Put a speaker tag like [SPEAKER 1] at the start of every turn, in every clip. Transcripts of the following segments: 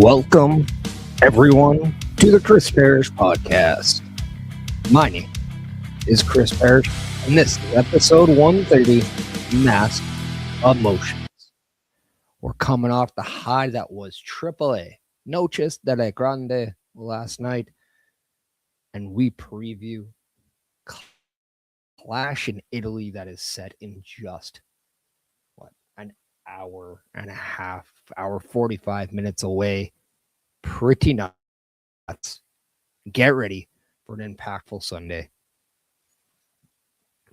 [SPEAKER 1] Welcome, everyone, to the Chris Parrish Podcast. My name is Chris Parrish, and this is episode 130, Masked Emotions. We're coming off the high that was AAA, Noche de Grande last night, and we preview Clash in Italy that is set in just, an hour and a half, hour 45 minutes away. Pretty nuts. Get ready for an impactful Sunday.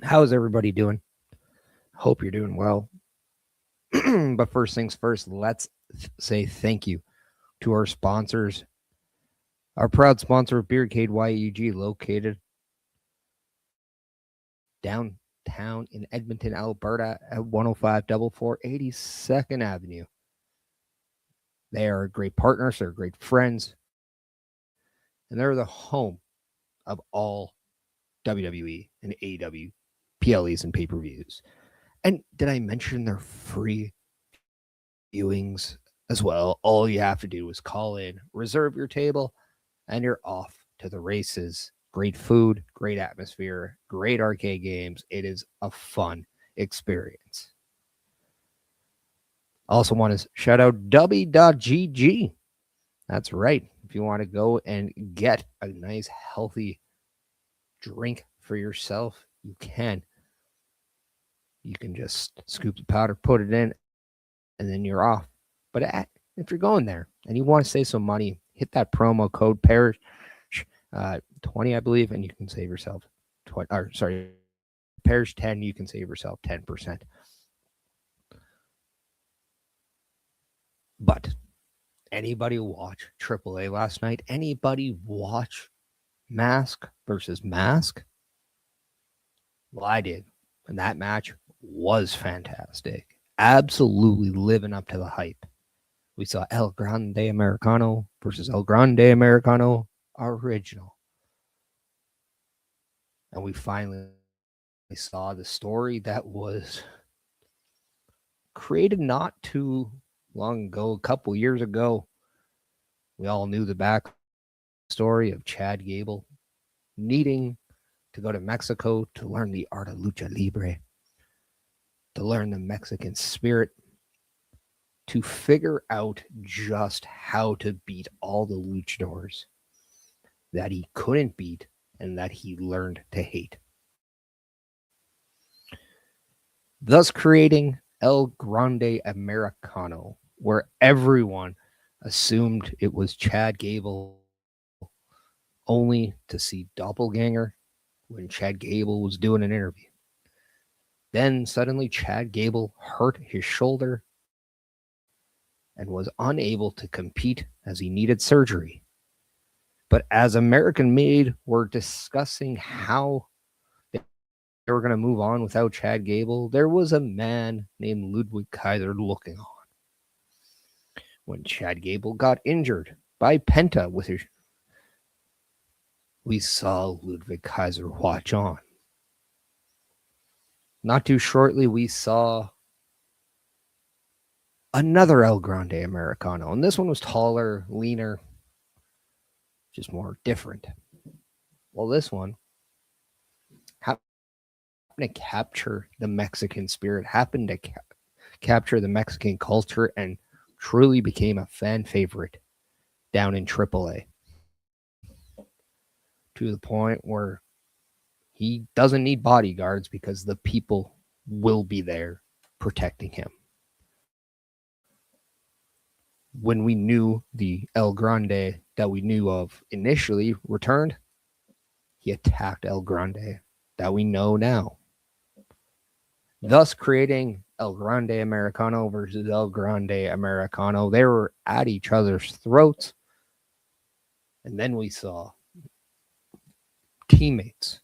[SPEAKER 1] How's everybody doing? Hope you're doing well. But first things first, let's say thank you to our sponsors. Our proud sponsor, Beercade YEG, located downtown in Edmonton, Alberta at 10544 82nd Avenue. They are great partners, they're great friends, and they're the home of all WWE and AEW PLEs and pay-per-views. And did I mention their free viewings as well? All you have to do is call in, reserve your table, and you're off to the races. Great food, great atmosphere, great arcade games. It is a fun experience. Also want to shout out W.GG. That's right. If you want to go and get a nice, healthy drink for yourself, you can. You can just scoop the powder, put it in, and then you're off. But if you're going there and you want to save some money, hit that promo code Parrish 20, I believe, and you can save yourself Parrish 10. You can save yourself 10%. But anybody watch AAA last night? Anybody watch Mask versus Mask? Well, I did. And that match was fantastic. Absolutely living up to the hype. We saw El Grande Americano versus El Grande Americano original. And we finally saw the story that was created not too long ago, a couple years ago. We all knew the back story of Chad Gable needing to go to Mexico to learn the art of lucha libre, to learn the Mexican spirit, to figure out just how to beat all the luchadors that he couldn't beat and that he learned to hate. Thus creating El Grande Americano, where everyone assumed it was Chad Gable, only to see Doppelganger when Chad Gable was doing an interview. Then suddenly Chad Gable hurt his shoulder and was unable to compete as he needed surgery. But as American Made were discussing how they were going to move on without Chad Gable, there was a man named Ludwig Kaiser looking on. When Chad Gable got injured by Penta with his, we saw Ludwig Kaiser watch on. Not too shortly, we saw another El Grande Americano, and this one was taller, leaner, just more different. Well, this one happened to capture the Mexican spirit, happened to capture the Mexican culture, and truly became a fan favorite down in AAA. To the point where he doesn't need bodyguards because the people will be there protecting him. When we knew the El Grande that we knew of initially returned, he attacked El Grande that we know now, thus creating El Grande Americano versus El Grande Americano. They were at each other's throats. And then we saw teammates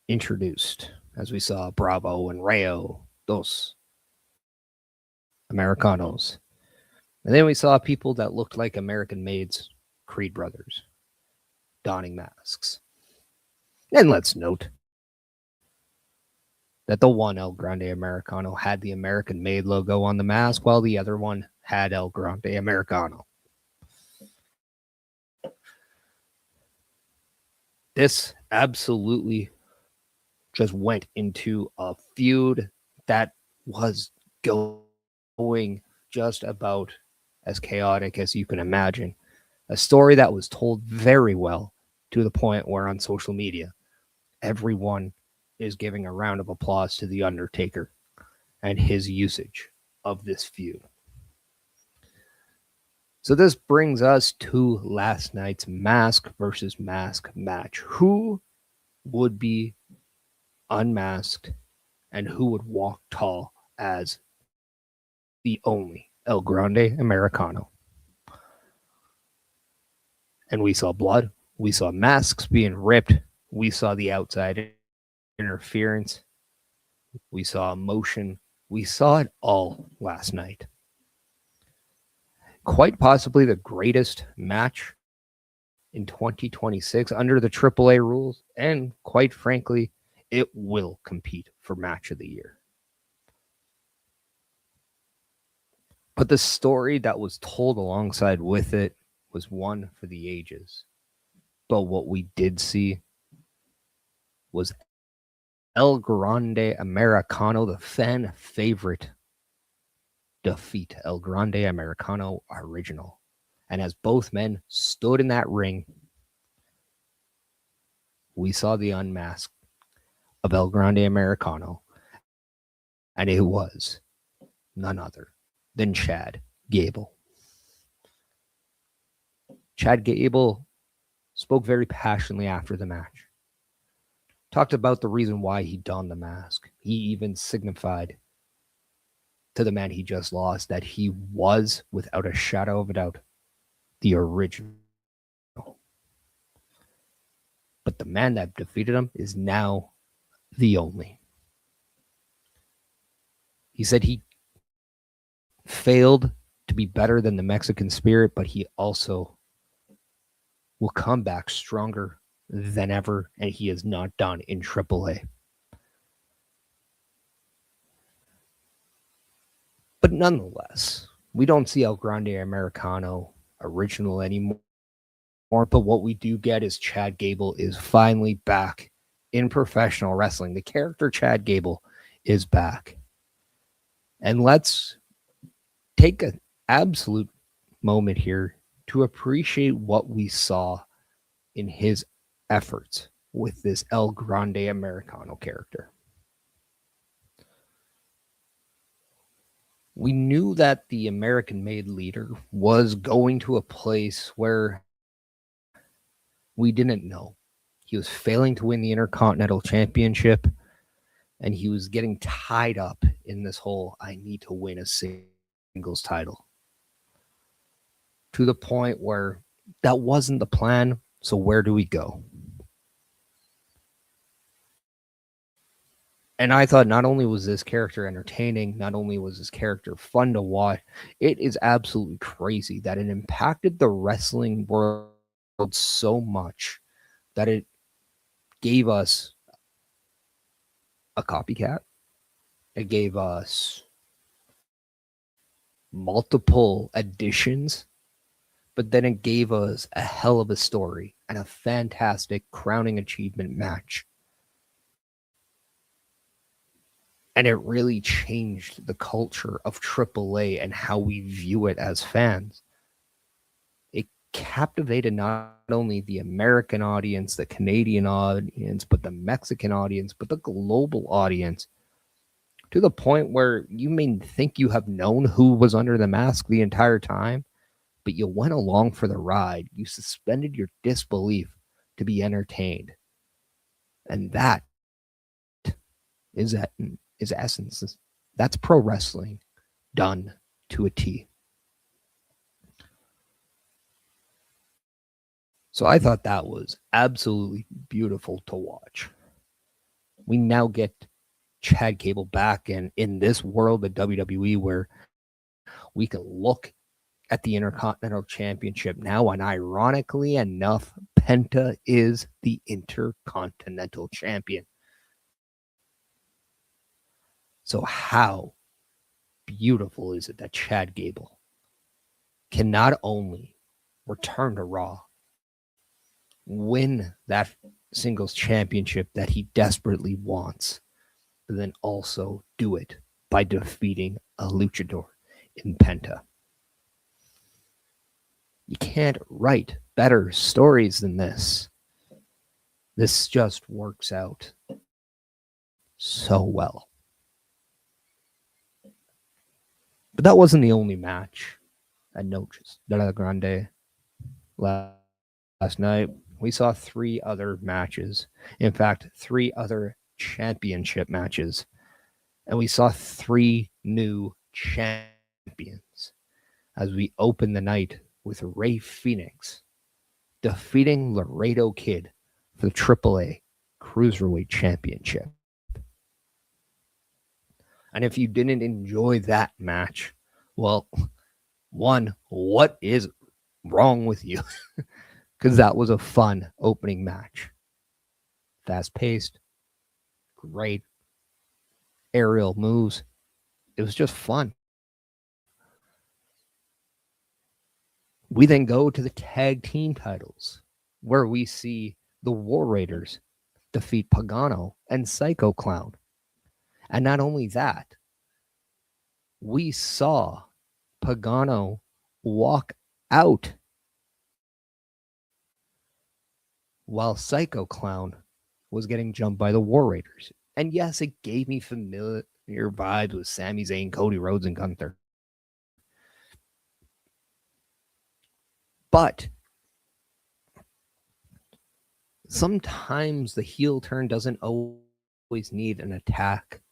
[SPEAKER 1] introduced, as we saw Bravo and Rayo, dos Americanos. And then we saw people that looked like American Made's Creed brothers donning masks. And let's note that the one El Grande Americano had the American Made logo on the mask, while the other one had El Grande Americano. this absolutely just went into a feud that was going just about as chaotic as you can imagine. A story that was told very well, to the point where on social media, everyone is giving a round of applause to The Undertaker and his usage of this feud. So this brings us to last night's mask versus mask match. Who would be unmasked and who would walk tall as the only El Grande Americano? And we saw blood, we saw masks being ripped, we saw the outside interference, we saw emotion, we saw it all last night. Quite possibly the greatest match in 2026 under the AAA rules, and quite frankly, it will compete for match of the year. But the story that was told alongside with it was one for the ages. But what we did see was El Grande Americano, the fan favorite, defeat El Grande Americano original. And as both men stood in that ring, we saw the unmask of El Grande Americano, and it was none other than Chad Gable. Chad Gable spoke very passionately after the match. Talked about the reason why he donned the mask. He even signified to the man he just lost that he was, without a shadow of a doubt, the original. But the man that defeated him is now the only. He said he failed to be better than the Mexican Spirit, but he also will come back stronger than ever, and he is not done in AAA. But nonetheless, we don't see El Grande Americano original anymore. But what we do get is Chad Gable is finally back in professional wrestling. The character Chad Gable is back. And let's take an absolute moment here to appreciate what we saw in his efforts with this El Grande Americano character. We knew that the American-made leader was going to a place where we didn't know. He was failing to win the Intercontinental Championship, and he was getting tied up in this whole, I need to win a singles title. To the point where that wasn't the plan, so where do we go? And I thought not only was this character entertaining, not only was this character fun to watch, it is absolutely crazy that it impacted the wrestling world so much that it gave us a copycat. It gave us multiple additions, but then it gave us a hell of a story and a fantastic crowning achievement match. And it really changed the culture of AAA and how we view it as fans. It captivated not only the American audience, the Canadian audience, but the Mexican audience, but the global audience, to the point where you may think you have known who was under the mask the entire time, but you went along for the ride. You suspended your disbelief to be entertained. And that is essence. That's pro wrestling done to a T. So I thought that was absolutely beautiful to watch. We now get Chad Gable back, and in this world of WWE where we can look at the Intercontinental Championship now, and ironically enough, Penta is the Intercontinental Champion. So how beautiful is it that Chad Gable can not only return to Raw, win that singles championship that he desperately wants, but then also do it by defeating a luchador in Penta. You can't write better stories than this. This just works out so well. But that wasn't the only match at Noches de la Grande last night. We saw 3 other matches. In fact, 3 other championship matches. And we saw 3 new champions as we opened the night with Rey Fenix defeating Laredo Kid for the AAA Cruiserweight Championship. And if you didn't enjoy that match, well, one, what is wrong with you? Because that was a fun opening match. Fast paced, great aerial moves. It was just fun. We then go to the tag team titles, where we see the War Raiders defeat Pagano and Psycho Clown. And not only that, we saw Pagano walk out while Psycho Clown was getting jumped by the War Raiders. And yes, it gave me familiar vibes with Sami Zayn, Cody Rhodes, and Gunther. But sometimes the heel turn doesn't always need an attack.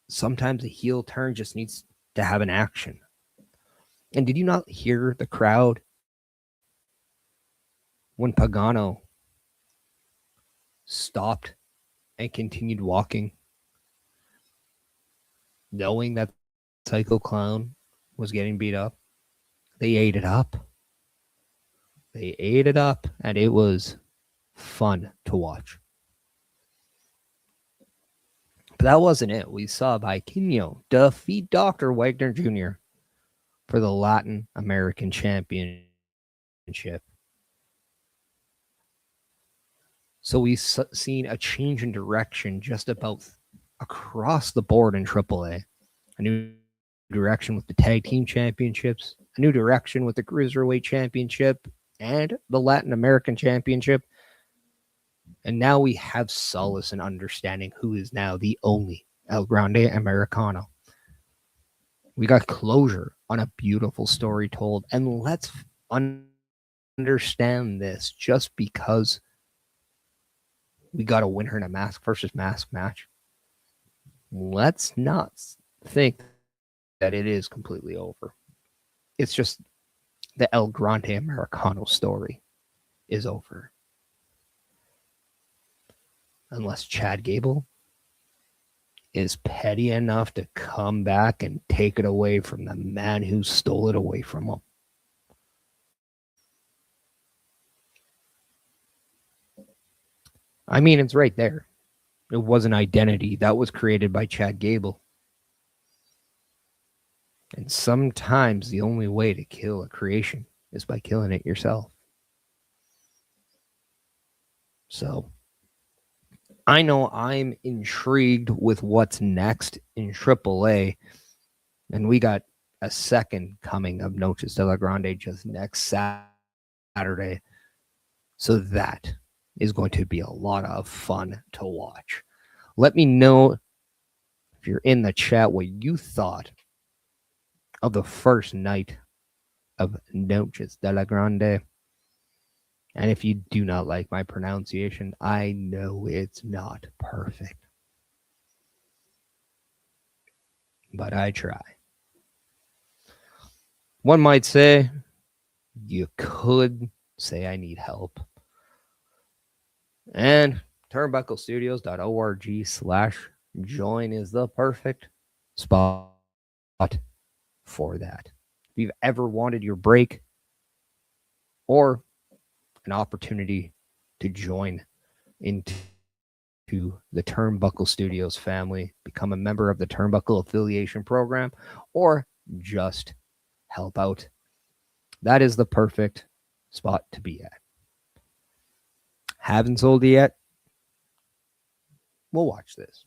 [SPEAKER 1] Sometimes a heel turn just needs to have an action. And did you not hear the crowd when Pagano stopped and continued walking, knowing that Psycho Clown was getting beat up? They ate it up. They ate it up, and it was fun to watch. But that wasn't it. We saw Vikingo defeat Dr. Wagner Jr. for the Latin American Championship. So we've seen a change in direction just about across the board in AAA. A new direction with the Tag Team Championships, a new direction with the Cruiserweight Championship, and the Latin American Championship. And now we have solace in understanding who is now the only El Grande Americano. We got closure on a beautiful story told. And let's understand this, just because we got a winner in a mask versus mask match, let's not think that it is completely over. It's just the El Grande Americano story is over. Unless Chad Gable is petty enough to come back and take it away from the man who stole it away from him. I mean, it's right there. It was an identity that was created by Chad Gable. And sometimes the only way to kill a creation is by killing it yourself. So I know I'm intrigued with what's next in AAA. And we got a second coming of Noches de la Grande just next Saturday. So that is going to be a lot of fun to watch. Let me know if you're in the chat what you thought of the first night of Noches de la Grande. And if you do not like my pronunciation, I know it's not perfect. But I try. One might say, you could say I need help. And turnbucklestudios.org/join is the perfect spot for that. If you've ever wanted your break or an opportunity to join into the Turnbuckle Studios family, become a member of the Turnbuckle Affiliation Program, or just help out, that is the perfect spot to be at. haven't sold it yet, we'll watch this.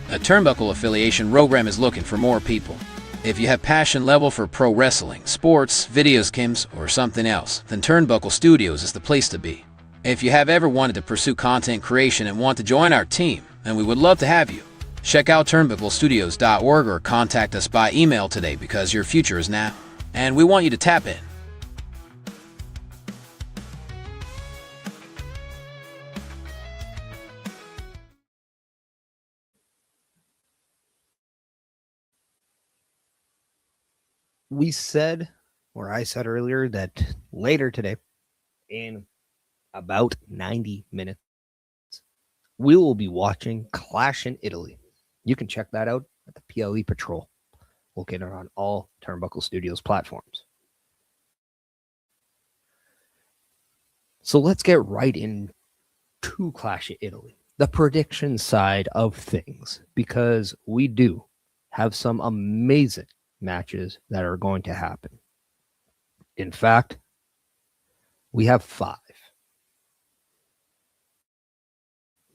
[SPEAKER 2] A Turnbuckle affiliation program is looking for more people. If you have passion level for pro wrestling, sports, video games, or something else, then Turnbuckle Studios is the place to be. If you have ever wanted to pursue content creation and want to join our team, then we would love to have you. Check out turnbucklestudios.org or contact us by email today because your future is now, and we want you to tap in.
[SPEAKER 1] We said, or I said earlier, that later today, in about 90 minutes, we will be watching Clash in Italy. You can check that out at the PLE Patrol. We'll get it on all Turnbuckle Studios platforms. So let's get right into Clash in Italy, the prediction side of things, because we do have some amazing matches that are going to happen. In fact, we have 5.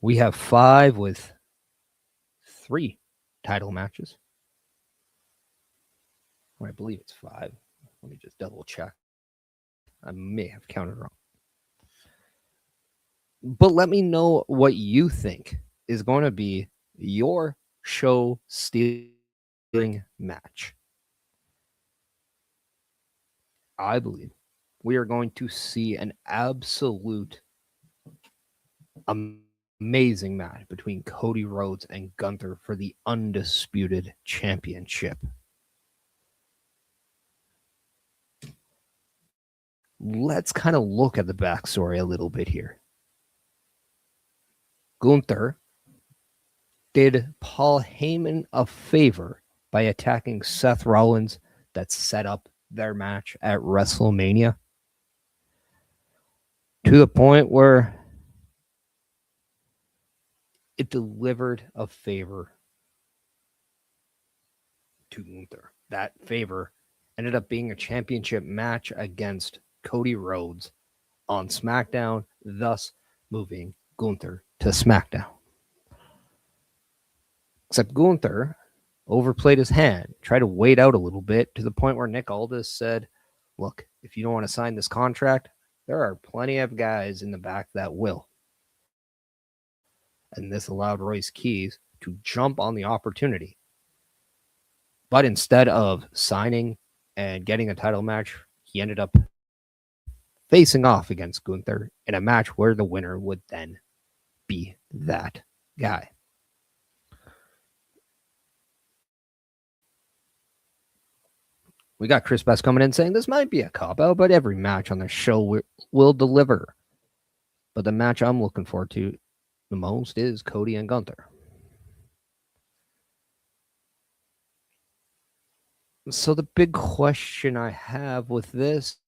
[SPEAKER 1] We have 5 with 3 title matches. Or I believe it's 5. Let me just double check. I may have counted wrong. But let me know what you think is going to be your show stealing match. I believe we are going to see an absolute amazing match between Cody Rhodes and Gunther for the undisputed championship. Let's kind of look at the backstory a little bit here. Gunther did Paul Heyman a favor by attacking Seth Rollins that set up their match at WrestleMania, to the point where it delivered a favor to Gunther. That favor ended up being a championship match against Cody Rhodes on SmackDown, thus moving Gunther to SmackDown. Except Gunther overplayed his hand, tried to wait out a little bit, to the point where Nick Aldis said, look, if you don't want to sign this contract, there are plenty of guys in the back that will. And this allowed Royce Keys to jump on the opportunity. But instead of signing and getting a title match, he ended up facing off against Gunther in a match where the winner would then be that guy. We got Chris Best coming in saying this might be a cop-out, but every match on the show will deliver. But the match I'm looking forward to the most is Cody and Gunther. So the big question I have with this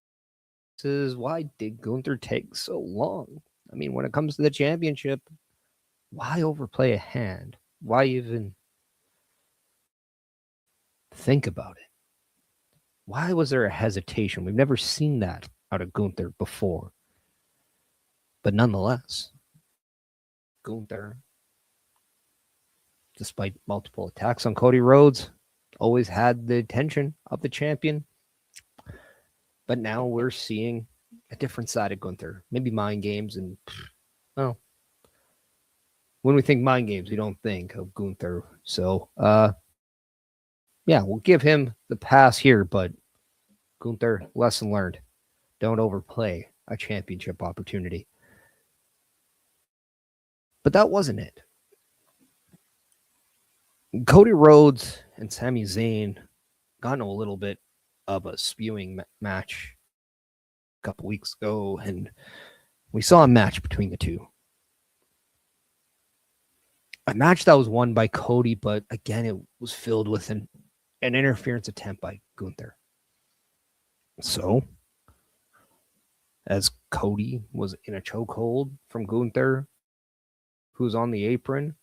[SPEAKER 1] is, why did Gunther take so long? I mean, when it comes to the championship, why overplay a hand? Why even think about it? Why was there a hesitation? We've never seen that out of Gunther before. But nonetheless, Gunther, despite multiple attacks on Cody Rhodes, always had the attention of the champion. But now we're seeing a different side of Gunther. Maybe mind games. And, well, when we think mind games, we don't think of Gunther. So, yeah, we'll give him the pass here, but Gunther, lesson learned. Don't overplay a championship opportunity. But that wasn't it. Cody Rhodes and Sami Zayn got into a little bit of a spewing match a couple weeks ago, and we saw a match between the two. A match that was won by Cody, but again, it was filled with an interference attempt by Gunther. So, as Cody was in a chokehold from Gunther, who's on the apron,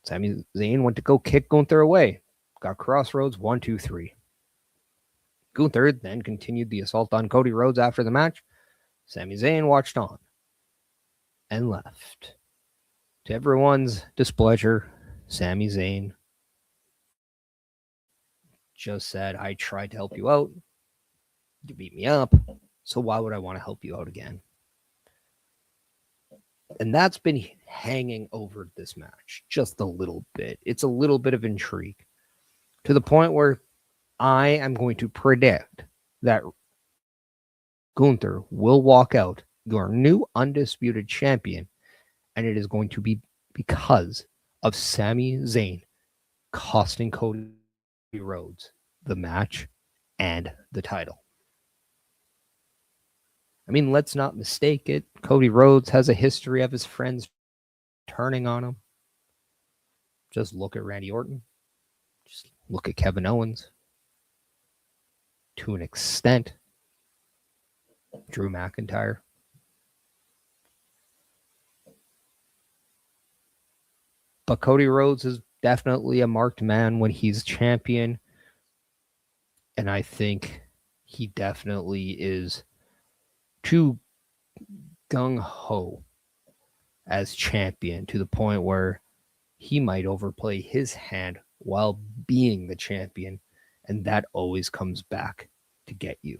[SPEAKER 1] Sami Zayn went to go kick Gunther away. Got Crossroads 1, 2, 3. Gunther then continued the assault on Cody Rhodes after the match. Sami Zayn watched on. and left. To everyone's displeasure, Sami Zayn just said, I tried to help you out. You beat me up. So why would I want to help you out again? And that's been hanging over this match just a little bit. It's a little bit of intrigue to the point where I am going to predict that Gunther will walk out your new undisputed champion, and it is going to be because of Sami Zayn costing Cody Rhodes the match and the title. I mean, let's not mistake it. Cody Rhodes has a history of his friends turning on him. Just look at Randy Orton. Just look at Kevin Owens. To an extent, Drew McIntyre. But Cody Rhodes is definitely a marked man when he's champion. And I think he definitely is too gung-ho as champion to the point where he might overplay his hand while being the champion. And that always comes back to get you.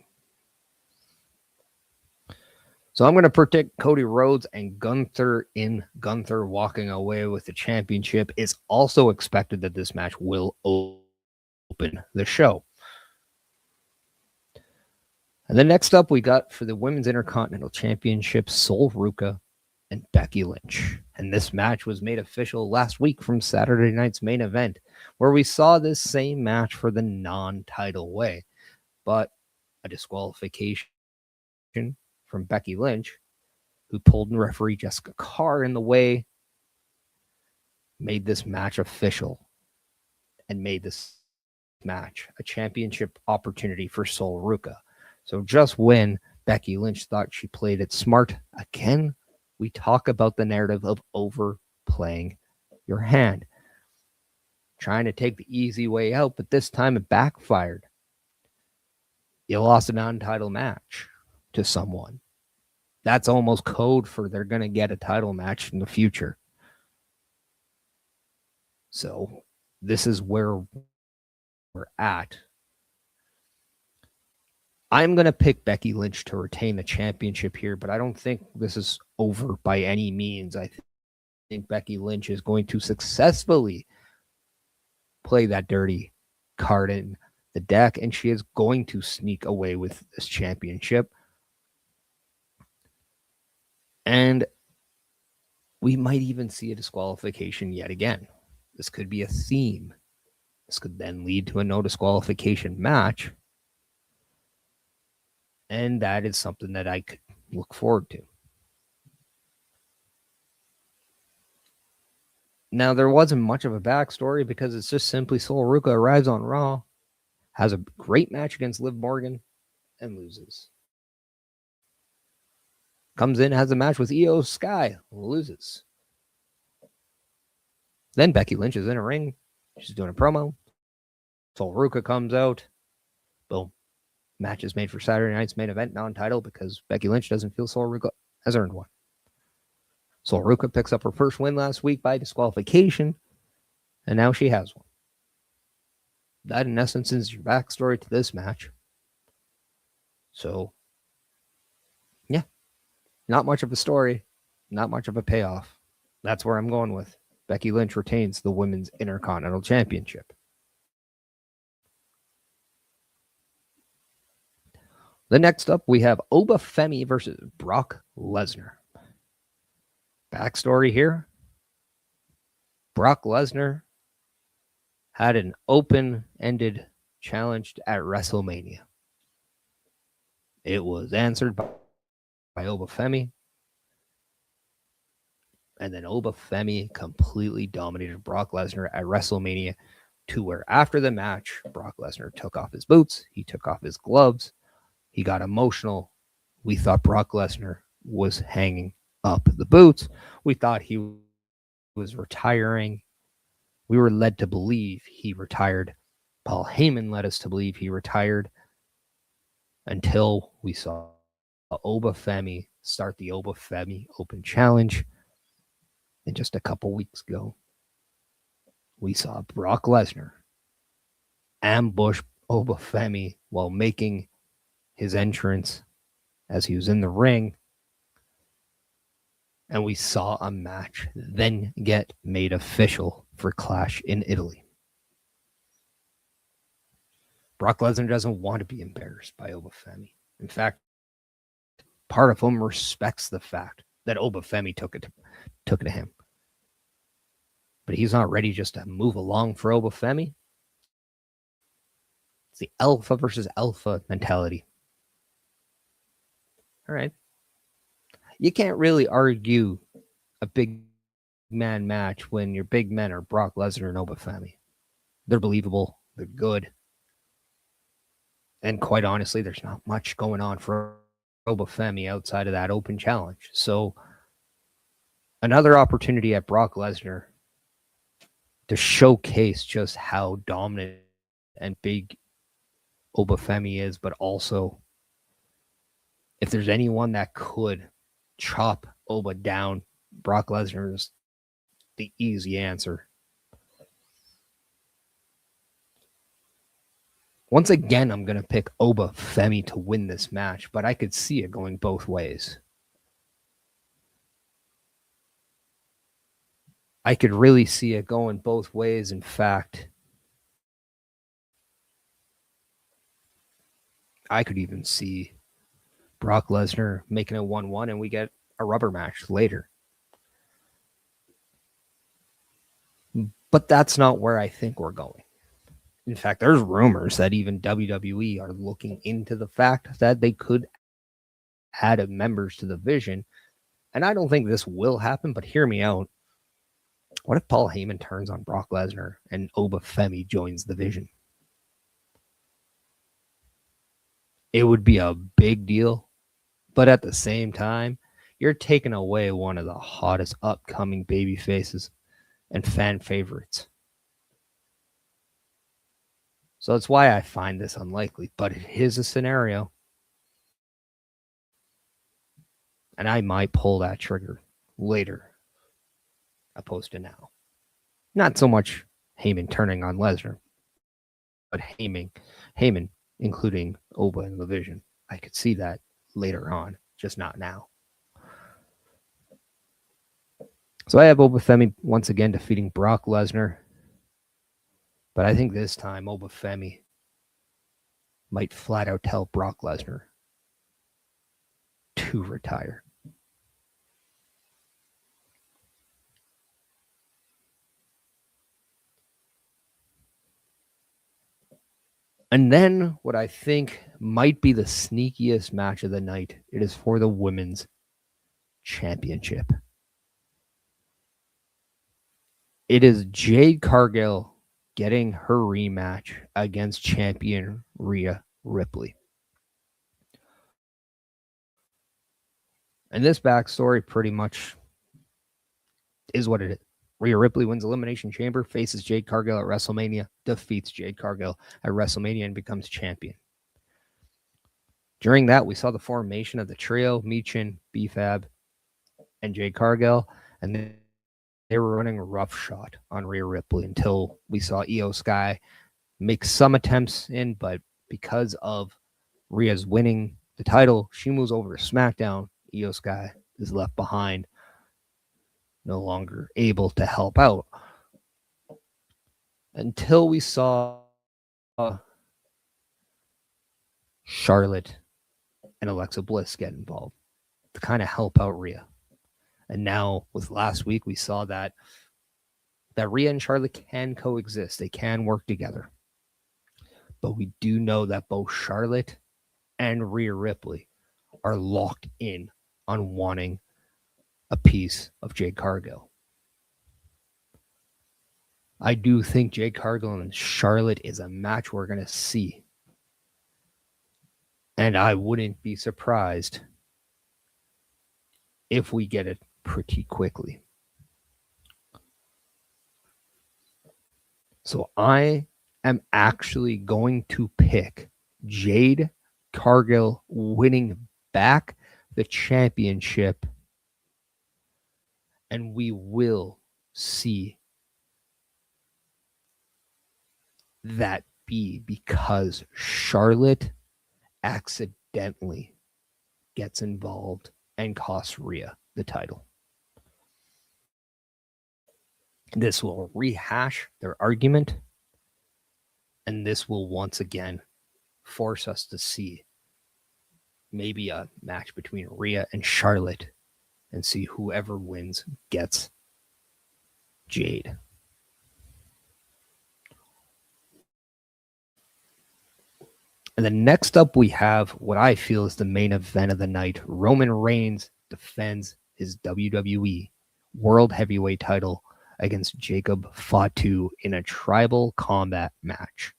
[SPEAKER 1] So I'm going to predict Cody Rhodes and Gunther in Gunther walking away with the championship. It's also expected that this match will open the show. And then next up, we got for the Women's Intercontinental Championship, Sol Ruca and Becky Lynch. And this match was made official last week from Saturday night's main event, where we saw this same match for the non-title way, but a disqualification from Becky Lynch, who pulled referee Jessica Carr in the way, made this match official and made this match a championship opportunity for Sol Ruca. So just when Becky Lynch thought she played it smart again, we talk about the narrative of overplaying your hand. Trying to take the easy way out, but this time it backfired. You lost a non-title match to someone. That's almost code for they're going to get a title match in the future. So this is where we're at. I'm going to pick Becky Lynch to retain the championship here, but I don't think this is over by any means. I think Becky Lynch is going to successfully play that dirty card in the deck, and she is going to sneak away with this championship. And we might even see a disqualification yet again. This could be a theme. This could then lead to a no disqualification match. And that is something that I could look forward to. Now, there wasn't much of a backstory because it's just simply Sol Ruca arrives on Raw, has a great match against Liv Morgan, and loses. Comes in, has a match with Io Sky, loses. Then Becky Lynch is in a ring. She's doing a promo. Sol Ruca comes out. Boom. Match is made for Saturday night's main event, non-title, because Becky Lynch doesn't feel Sol Ruca has earned one. Sol Ruca picks up her first win last week by disqualification, and now she has one. That, in essence, is your backstory to this match. So, yeah, not much of a story, not much of a payoff. That's where I'm going with. Becky Lynch retains the Women's Intercontinental Championship. The next up, we have Obafemi versus Brock Lesnar. Backstory here. Brock Lesnar had an open-ended challenge at WrestleMania. It was answered by Obafemi. And then Obafemi completely dominated Brock Lesnar at WrestleMania, to where after the match, Brock Lesnar took off his boots, he took off his gloves, he got emotional. We thought Brock Lesnar was hanging up the boots. We thought he was retiring. We were led to believe he retired. Paul Heyman led us to believe he retired, until we saw Obafemi start the Oba Femi Open Challenge. And just a couple weeks ago, we saw Brock Lesnar ambush Oba Femi while making his entrance as he was in the ring. And we saw a match then get made official for Clash in Italy. Brock Lesnar doesn't want to be embarrassed by Oba Femi. In fact, part of him respects the fact that Oba Femi took it to him. But he's not ready just to move along for Oba Femi. It's the alpha versus alpha mentality. All right. You can't really argue a big man match when your big men are Brock Lesnar and Oba Femi. They're believable. They're good. And quite honestly, there's not much going on for Oba Femi outside of that open challenge. So another opportunity at Brock Lesnar to showcase just how dominant and big Oba Femi is, but also if there's anyone that could chop Oba down, Brock Lesnar is the easy answer. Once again, I'm going to pick Oba Femi to win this match, but I could see it going both ways. I could really see it going both ways. In fact, I could even see Brock Lesnar making a 1-1 and we get a rubber match later. But that's not where I think we're going. In fact, there's rumors that even WWE are looking into the fact that they could add members to the division. And I don't think this will happen, but hear me out. What if Paul Heyman turns on Brock Lesnar and Oba Femi joins the division? It would be a big deal, but at the same time, you're taking away one of the hottest upcoming baby faces and fan favorites. So that's why I find this unlikely, but it is a scenario. And I might pull that trigger later, opposed to now. Not so much Heyman turning on Lesnar, but Heyman including Oba in the division. I could see that later on, just not now. So I have Oba Femi once again defeating Brock Lesnar. But I think this time Oba Femi might flat out tell Brock Lesnar to retire. And then what I think might be the sneakiest match of the night, it is for the Women's Championship. It is Jade Cargill getting her rematch against champion Rhea Ripley. And this backstory pretty much is what it is. Rhea Ripley wins Elimination Chamber, faces Jade Cargill at WrestleMania, defeats Jade Cargill at WrestleMania, and becomes champion. During that, we saw the formation of the trio, Michin, BFAB, and Jade Cargill, and they were running roughshod on Rhea Ripley until we saw Io Sky make some attempts in, but because of Rhea's winning the title, she moves over to SmackDown. Io Sky is left behind, no longer able to help out. Until we saw Charlotte and Alexa Bliss get involved to kind of help out Rhea. And now with last week, we saw that Rhea and Charlotte can coexist. They can work together. But we do know that both Charlotte and Rhea Ripley are locked in on wanting a piece of Jade Cargill. I do think Jade Cargill and Charlotte is a match we're going to see. And I wouldn't be surprised if we get it pretty quickly. So I am actually going to pick Jade Cargill winning back the championship, and we will see that be because Charlotte accidentally gets involved and costs Rhea the title. This will rehash their argument, and this will once again force us to see maybe a match between Rhea and Charlotte and see whoever wins gets Jade. And then next up, we have what I feel is the main event of the night. Roman Reigns defends his WWE World Heavyweight title against Jacob Fatu in a tribal combat match.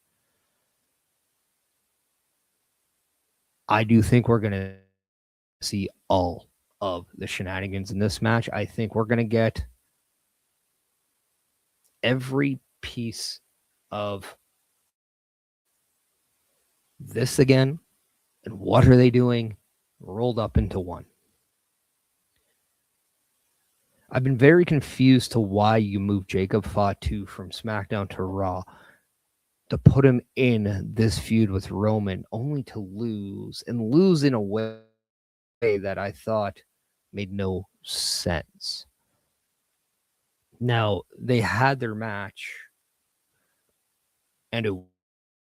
[SPEAKER 1] I do think we're going to see all of the shenanigans in this match. I think we're going to get every piece of this again and what are they doing rolled up into one. I've been very confused to why you moved Jacob Fatu from SmackDown to Raw to put him in this feud with Roman only to lose in a way that I thought made no sense. Now, they had their match and it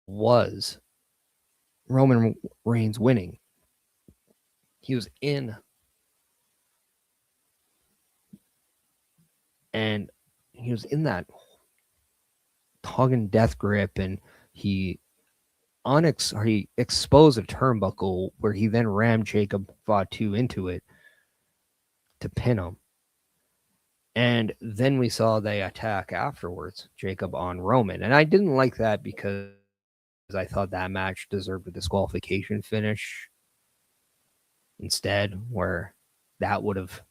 [SPEAKER 1] was Roman Reigns winning. He was in and he was in that Hagen death grip, and he exposed a turnbuckle where he then rammed Jacob Fatu into it to pin him. And then we saw the attack afterwards, Jacob on Roman. And I didn't like that because I thought that match deserved a disqualification finish instead, where that would have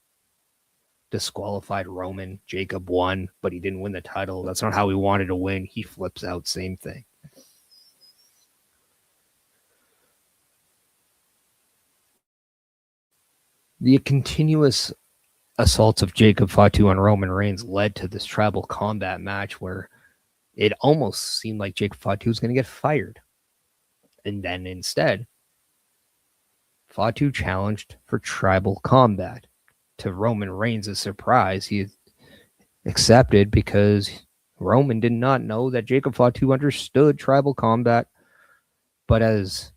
[SPEAKER 1] disqualified Roman. Jacob won, but he didn't win the title. That's not how he wanted to win. He flips out, same thing. The continuous assaults of Jacob Fatu on Roman Reigns led to this tribal combat match where it almost seemed like Jacob Fatu was going to get fired. And then instead, Fatu challenged for tribal combat. To Roman Reigns' surprise, he accepted because Roman did not know that Jacob Fatu understood tribal combat, but as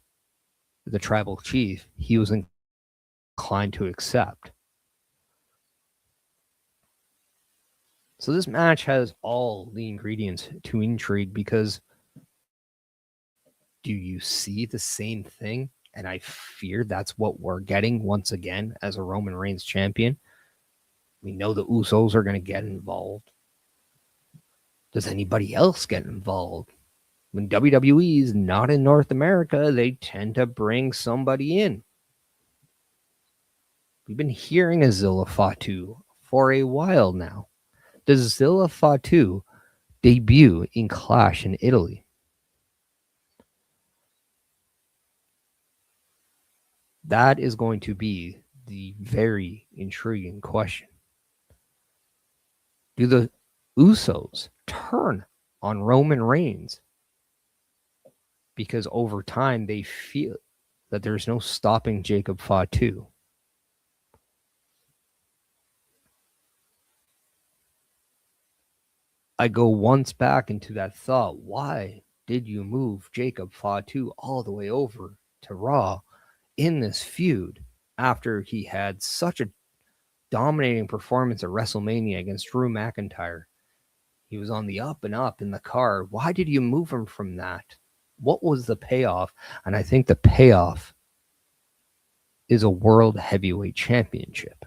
[SPEAKER 1] the tribal chief, he was inclined to accept. So this match has all the ingredients to intrigue because do you see the same thing? And I fear that's what we're getting once again as a Roman Reigns champion. We know the Usos are going to get involved. Does anybody else get involved? When WWE is not in North America, they tend to bring somebody in. We've been hearing of Zilla Fatu for a while now. Does Zilla Fatu debut in Clash in Italy? That is going to be the very intriguing question. Do the Usos turn on Roman Reigns? Because over time they feel that there's no stopping Jacob Fatu. I go once back into that thought. Why did you move Jacob Fatu all the way over to Raw in this feud after he had such a dominating performance at WrestleMania against Drew McIntyre? He was on the up and up in the card. Why did you move him from that? What was the payoff? And I think the payoff is a World Heavyweight Championship.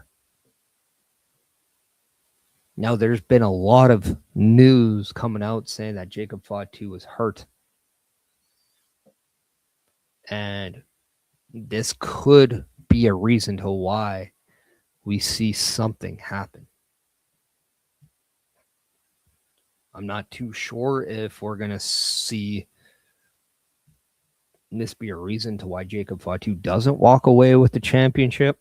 [SPEAKER 1] Now, there's been a lot of news coming out saying that Jacob Fatu was hurt. And this could be a reason to why we see something happen. I'm not too sure if we're going to see this be a reason to why Jacob Fatu doesn't walk away with the championship.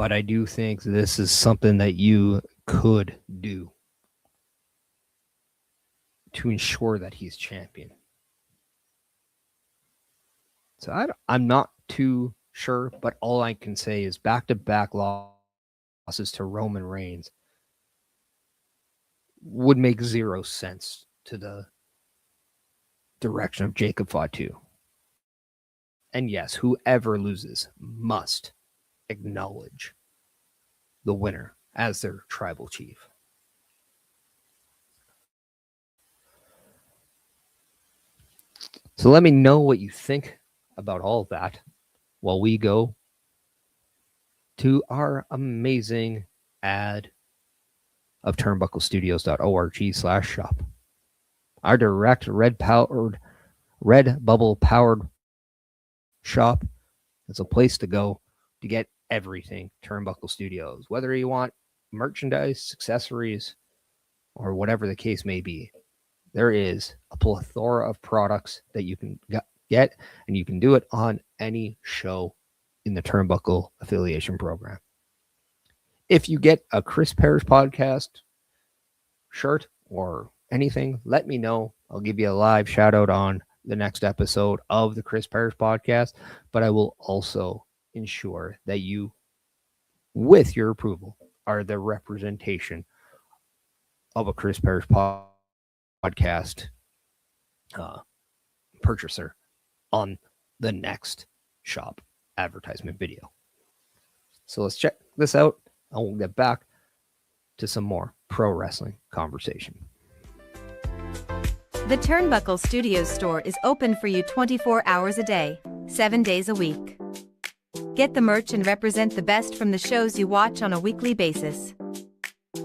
[SPEAKER 1] but I do think this is something that you could do to ensure that he's champion. So I'm not too sure, but all I can say is back-to-back losses to Roman Reigns would make zero sense to the direction of Jacob Fatu. And yes, whoever loses must acknowledge the winner as their tribal chief. So let me know what you think about all of that while we go to our amazing ad of turnbucklestudios.org/shop. Our direct red bubble powered shop is a place to go to get everything Turnbuckle Studios, whether you want merchandise, accessories, or whatever the case may be. There is a plethora of products that you can get, and you can do it on any show in the Turnbuckle affiliation program. If you get a Chris Parrish podcast shirt or anything, let me know. I'll give you a live shout out on the next episode of the Chris Parrish podcast, but I will also ensure that you, with your approval, are the representation of a Chris Parrish podcast purchaser on the next shop advertisement video. So let's check this out, and we'll get back to some more pro wrestling conversation.
[SPEAKER 3] The Turnbuckle Studios store is open for you 24 hours a day, 7 days a week. Get the merch and represent the best from the shows you watch on a weekly basis.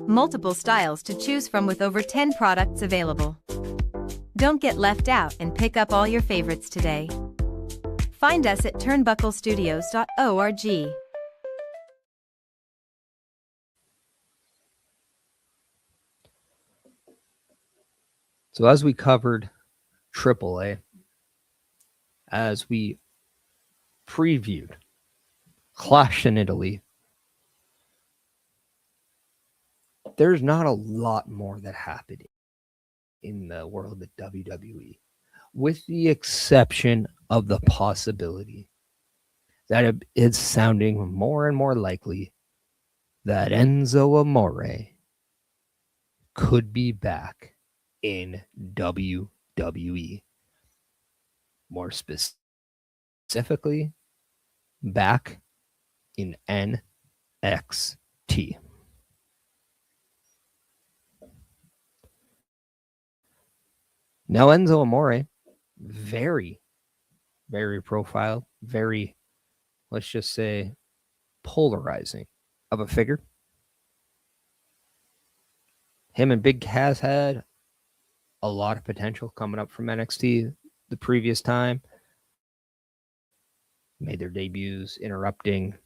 [SPEAKER 3] Multiple styles to choose from with over 10 products available. Don't get left out and pick up all your favorites today. Find us at turnbucklestudios.org.
[SPEAKER 1] So as we covered AAA, as we previewed Clash in Italy, there's not a lot more that happened in the world of WWE, with the exception of the possibility that it's sounding more and more likely that Enzo Amore could be back in WWE. More specifically, back in NXT. Now, Enzo Amore, very, very profiled, very, let's just say, polarizing of a figure. Him and Big Cass had a lot of potential coming up from NXT the previous time. Made their debuts interrupting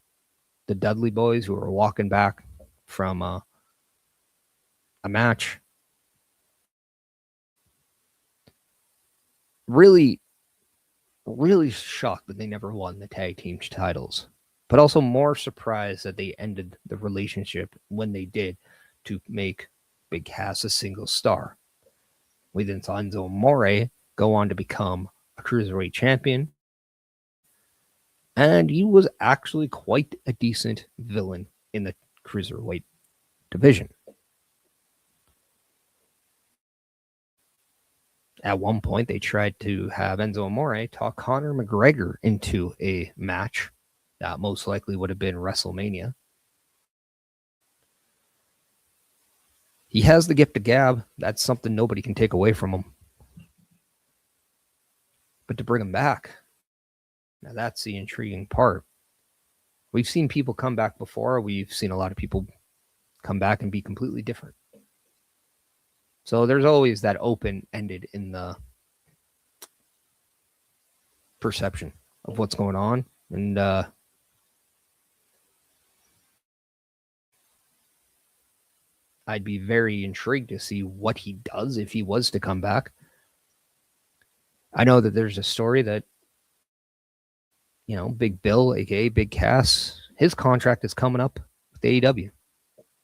[SPEAKER 1] the Dudley Boys, who were walking back from a match. Really, really shocked that they never won the tag team titles, but also more surprised that they ended the relationship when they did to make Big Cass a single star. We then saw Enzo Amore go on to become a Cruiserweight champion, and he was actually quite a decent villain in the Cruiserweight division. At one point, they tried to have Enzo Amore talk Conor McGregor into a match that most likely would have been WrestleMania. He has the gift of gab. That's something nobody can take away from him. But to bring him back, now that's the intriguing part. We've seen people come back before. We've seen a lot of people come back and be completely different. So there's always that open-ended in the perception of what's going on. And I'd be very intrigued to see what he does if he was to come back. I know that there's a story that, Big Bill, aka Big Cass, his contract is coming up with AEW.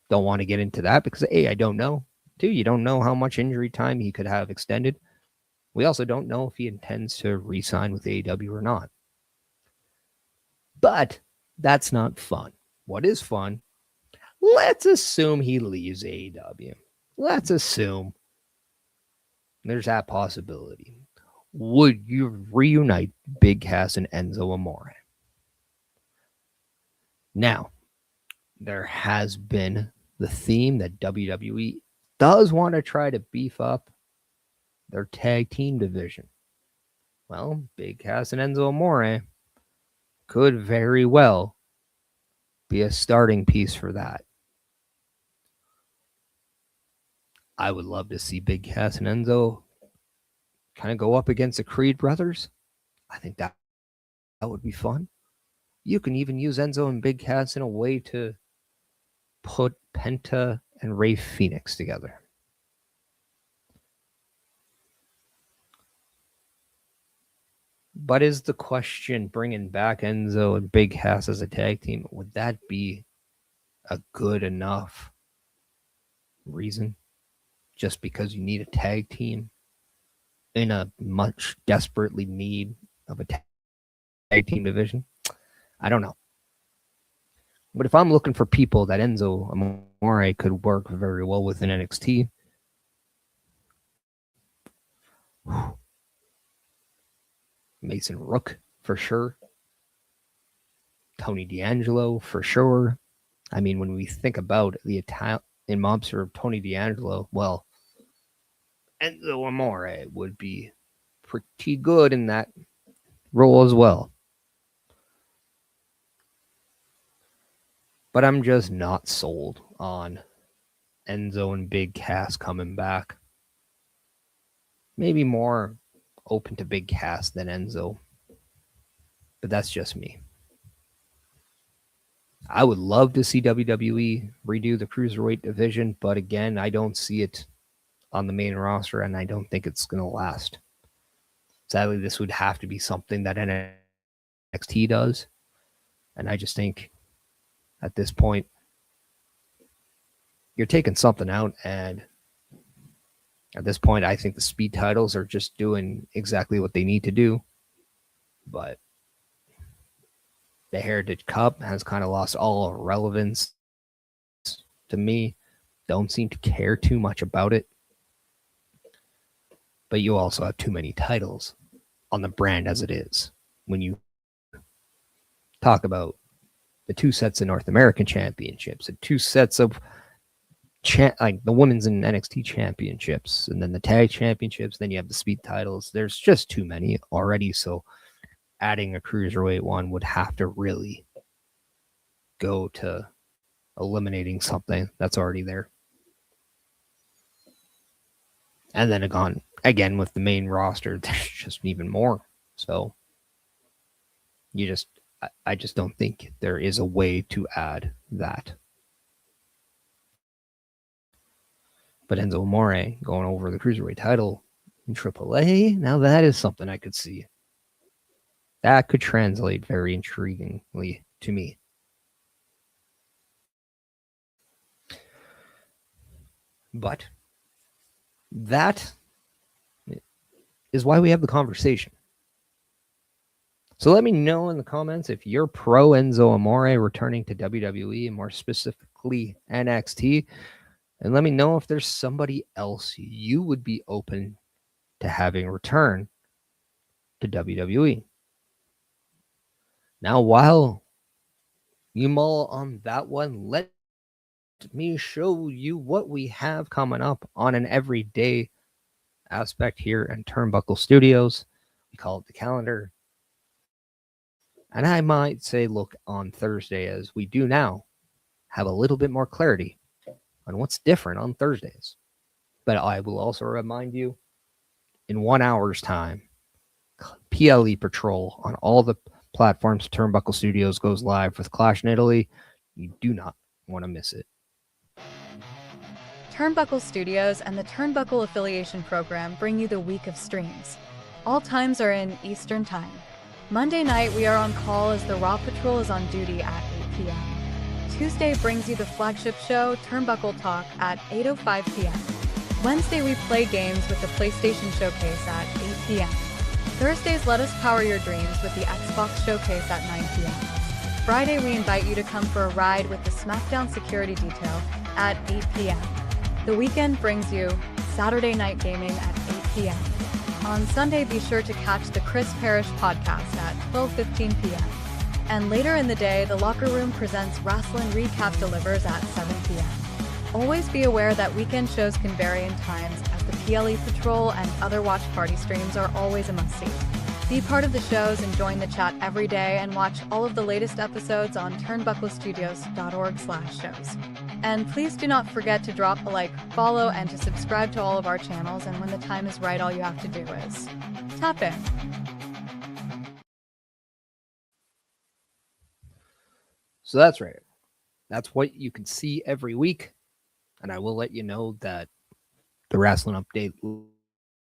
[SPEAKER 1] Don't want to get into that because A, I don't know. 2, you don't know how much injury time he could have extended. We also don't know if he intends to re-sign with AEW or not. But that's not fun. What is fun? Let's assume he leaves AEW. Let's assume there's that possibility. Would you reunite Big Cass and Enzo Amore? Now, there has been the theme that WWE does want to try to beef up their tag team division. Well, Big Cass and Enzo Amore could very well be a starting piece for that. I would love to see Big Cass and Enzo kind of go up against the Creed brothers. I think that would be fun. You can even use Enzo and Big Cass in a way to put Penta and Rey Fenix together. But is the question, bringing back Enzo and Big Cass as a tag team, would that be a good enough reason? Just because you need a tag team in a much desperately need of a tag team division? I don't know. But if I'm looking for people that Enzo Amore could work very well with in NXT, Mason Rook for sure. Tony D'Angelo for sure. I mean, when we think about the Italian mobster of Tony D'Angelo, well, Enzo Amore would be pretty good in that role as well. But I'm just not sold on Enzo and Big Cass coming back. Maybe more open to Big Cass than Enzo. But that's just me. I would love to see WWE redo the Cruiserweight division, but again, I don't see it on the main roster, and I don't think it's going to last. Sadly, this would have to be something that NXT does, and I just think at this point, you're taking something out, and at this point, I think the speed titles are just doing exactly what they need to do. But the Heritage Cup has kind of lost all relevance to me. Don't seem to care too much about it. But you also have too many titles on the brand as it is. When you talk about the 2 sets of North American championships, the 2 sets of like the women's and NXT championships, and then the tag championships, then you have the speed titles. There's just too many already. So adding a cruiserweight one would have to really go to eliminating something that's already there. And then again with the main roster, there's just even more. So I just don't think there is a way to add that. But Enzo Amore going over the Cruiserweight title in AAA, now that is something I could see. That could translate very intriguingly to me. But that is why we have the conversation. So let me know in the comments if you're pro Enzo Amore returning to WWE, and more specifically NXT. And let me know if there's somebody else you would be open to having return to WWE. Now, while you mull on that one, let me show you what we have coming up on an everyday aspect here in Turnbuckle Studios. We call it the calendar. And I might say, look, on Thursday, as we do now, have a little bit more clarity on what's different on Thursdays. But I will also remind you, in 1 hour's time, PLE Patrol on all the platforms, Turnbuckle Studios goes live with Clash in Italy. You do not want to miss it.
[SPEAKER 4] Turnbuckle Studios and the Turnbuckle Affiliation Program bring you the week of streams. All times are in Eastern Time. Monday night, we are on call as the Raw Patrol is on duty at p.m. Tuesday brings you the flagship show, Turnbuckle Talk, at 8:05 p.m. Wednesday, we play games with the PlayStation Showcase at 8 p.m. Thursdays, let us power your dreams with the Xbox Showcase at 9 p.m. Friday, we invite you to come for a ride with the SmackDown Security Detail at 8 p.m. The weekend brings you Saturday Night Gaming at 8 p.m. On Sunday, be sure to catch the Chris Parrish podcast at 12:15 p.m. And later in the day, the Locker Room presents Wrestling Recap delivers at 7 p.m. Always be aware that weekend shows can vary in times, as the PLE Patrol and other watch party streams are always a must-see. Be part of the shows and join the chat every day, and watch all of the latest episodes on turnbucklestudios.org/shows. And please do not forget to drop a like, follow, and to subscribe to all of our channels, and when the time is right, all you have to do is tap in.
[SPEAKER 1] So that's right. That's what you can see every week. And I will let you know that the wrestling update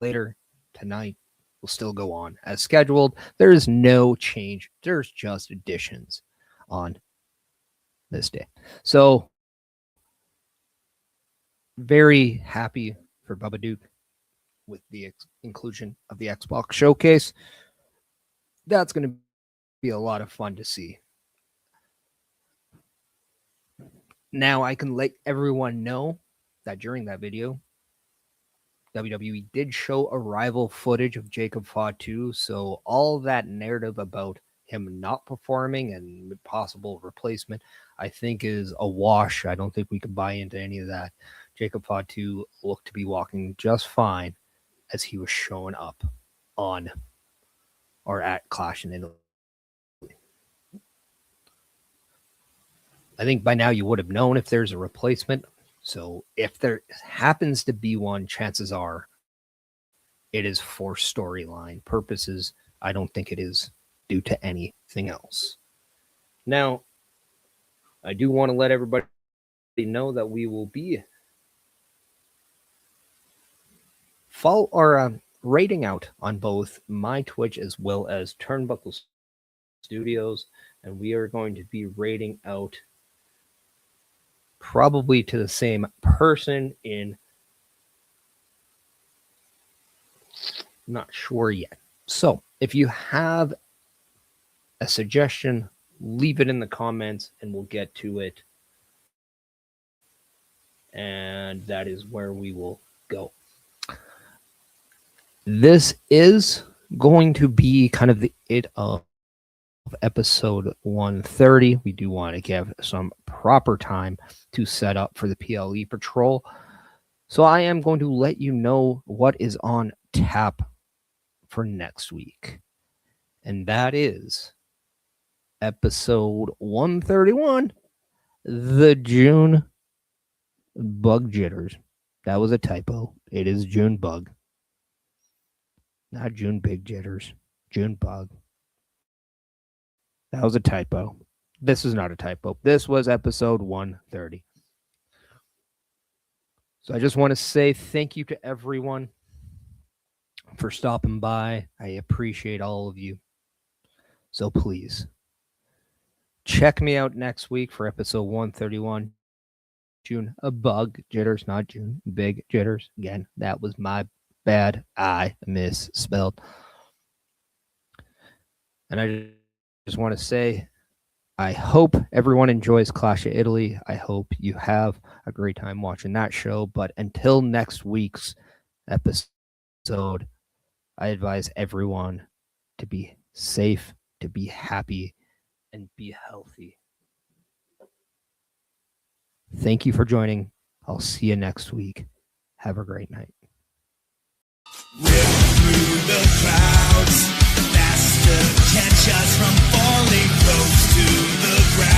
[SPEAKER 1] later tonight will still go on as scheduled. There is no change. There's just additions on this day. So very happy for Bubba Duke with the inclusion of the Xbox Showcase. That's going to be a lot of fun to see. Now I can let everyone know that during that video, WWE did show arrival footage of Jacob Fatu, so all that narrative about him not performing and possible replacement, I think is a wash. I don't think we could buy into any of that. Jacob Fatu looked to be walking just fine as he was showing up on or at Clash in Italy. I think by now you would have known if there's a replacement. So if there happens to be one, chances are it is for storyline purposes. I don't think it is due to anything else. Now, I do want to let everybody know that we will be rating out on both my Twitch as well as Turnbuckle Studios, and we are going to be rating out probably to the same person in, not sure yet. So if you have a suggestion, leave it in the comments and we'll get to it. And that is where we will go. This is going to be kind of the it of episode 130. We do want to give some proper time to set up for the PLE Patrol. So I am going to let you know what is on tap for next week. And that is episode 131, the June Bug Jitters. That was a typo. It is June Bug. Not June Big Jitters. June Bug. That was a typo. This is not a typo. This was episode 130. So I just want to say thank you to everyone for stopping by. I appreciate all of you. So please, check me out next week for episode 131. June Bug Jitters, not June Big Jitters. Again, that was my bad. I misspelled. And I just want to say, I hope everyone enjoys Clash of Italy. I hope you have a great time watching that show. But until next week's episode, I advise everyone to be safe, to be happy, and be healthy. Thank you for joining. I'll see you next week. Have a great night.
[SPEAKER 5] Rip through the clouds, faster, catch us from falling close to the ground.